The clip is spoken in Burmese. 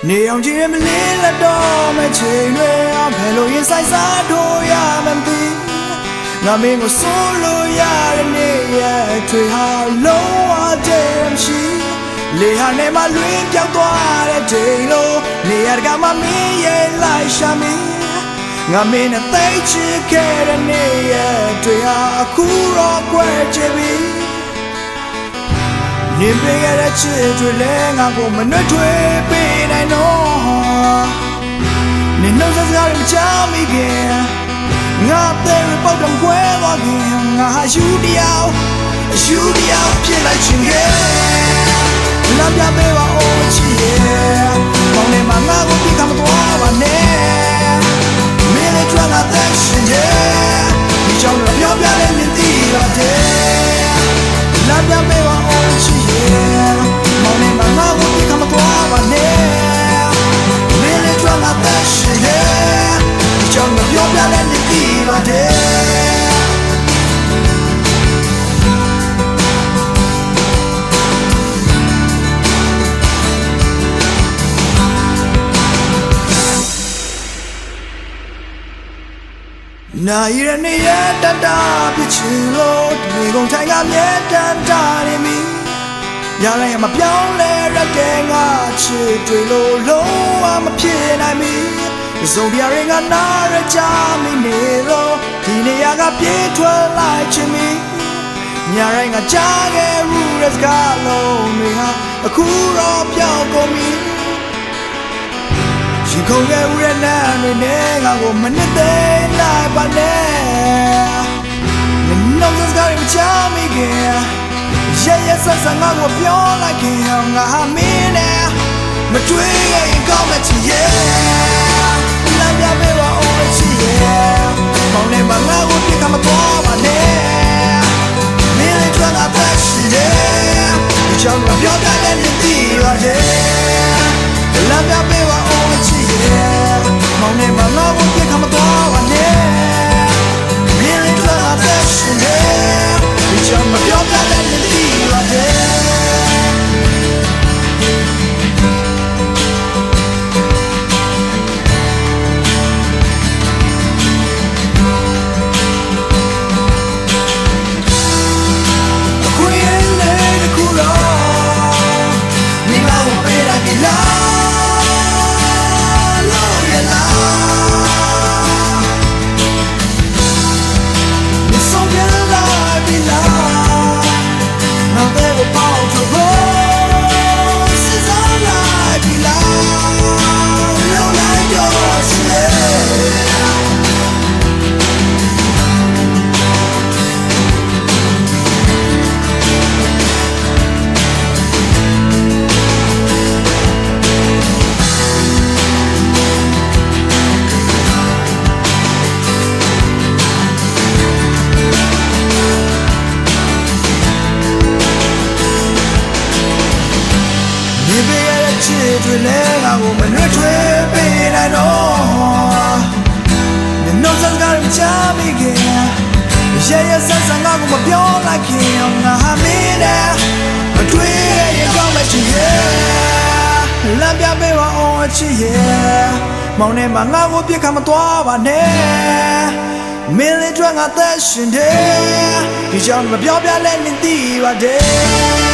နေအောင်ကြည့်ရမလေးလက်တော့မချိန်တွေအောင်ဖယ်လို့ရင်ဆိုင်စားထိုးရမှမသိငါမင်းကိုဆိုးလို့ရတဲ့နေ့ရဲ့တွေဟာလုံးဝတည်းမရှိလေဟာနဲ့မှလွင်ပြောင်းသွားတဲ့ချိန်လို့နေရတကမှမင်းရဲ့လိုက်ရှာမင်းငါမင်းနဲ့သိချစ်ခဲ့တဲ့နေ့ရဲ့တွေဟာအခုတော့ကွယ်ချပြီနေပေးရတဲ့ချစ်တွေလည်းငါကိုမနှွတ်ထွေးပေးနိုင်တော့နေနှုတ်ဆက်စကားတွေမချမိခင်ငါတဲ့ပေါက်တော့ခွဲသွားခင်ငါဟာယူတရားဖြစ်လိုက်ချင်ခဲ့လမ်းပြပေးပါဦးချစ်ရဲ့မောင်လေးမငါကိုပြကမသွားပါနဲ့မင်းနဲ့ကြွလာတဲ့ရှင်ရဲ့ဒီကြောင့်ပြောပြလဲနေတည်လာတဲ့လမ်းပြပေးပါဦးချစ်ရဲ့မောင်လေးမငါကိုပြကမသွားပါနဲ့မင်းနဲ့ကြွလာတဲ့ရှင်ရဲ့ဒီကြောင့်ပြောပြလဲနေတည်လာတဲ့နာရီရနေရတန်တာပြချင်လို့ဒီကုန်းထိုင်ကမြဲတမ်းတာနေမိရရမပြောင်းလဲရတဲ့ငါချစ်တွေလို့လုံးဝမဖြစ်နိုင်မီစုံပြရင်းကနာရကြမိနေလို့ဒီနေရာကပြေးထွက်လိုက်ချင်မီညရိုင်းကကြားခဲ့ရူရစကားလုံးတွေဟာအခုတော့ပြောင်းကုန်ပြီရှိခုံခဲ့ဦးတဲ့နာတွေနဲ့ငါကိုမနစ်သိလိုက်ပါနဲ့နှုတ်စကားတွေမချမိခင်ရဆက်ဆက်ငါကိုပြောလိုက်ခင်ငါဟာမင်းနဲ့မတွေ့ရင်ကောင်းမှချင်ရဲ့လမ်းပြပေးပါဦးချစ်ရဲ့မောင်လေးမငါကိုပြကမသွားပါနဲ့မင်းနဲ့ကြွလာတဲ့ရှိရဲ့ဒီချောင်းကပြောပြတဲ့နေတည်ရတယ်လမ်းပြပေးပါဦးချစ်ရဲ့မောင်လေးမငါကိုပြကမသွားပါနဲ့မင်းနဲ့ကြွလာတဲ့ရှိရဲ့ဒီချောင်းကပြောပြတဲ့နေတည်ရတယ်တွေလည်းငါကိုမနှွတ်ထွေးပေးနိုင်တော့နှုတ်ဆက်စကားတွေမချမိခင်ရဆက်ဆက်ငါကိုမပြောလိုက်ခင်ငါဟာမင်းနဲ့မတွေ့ရင်ကောင်းမှချင်ရဲ့လမ်းပြပေးပါအောင်ချစ်ရဲ့မောင်နဲ့မငါကိုပြစ်ခါမသွားပါနဲ့မင်းလေးတွေ့ငါသက်ရှင်တယ်ဒီကြောင့်မပြောပြလဲနေတည်ပါတယ်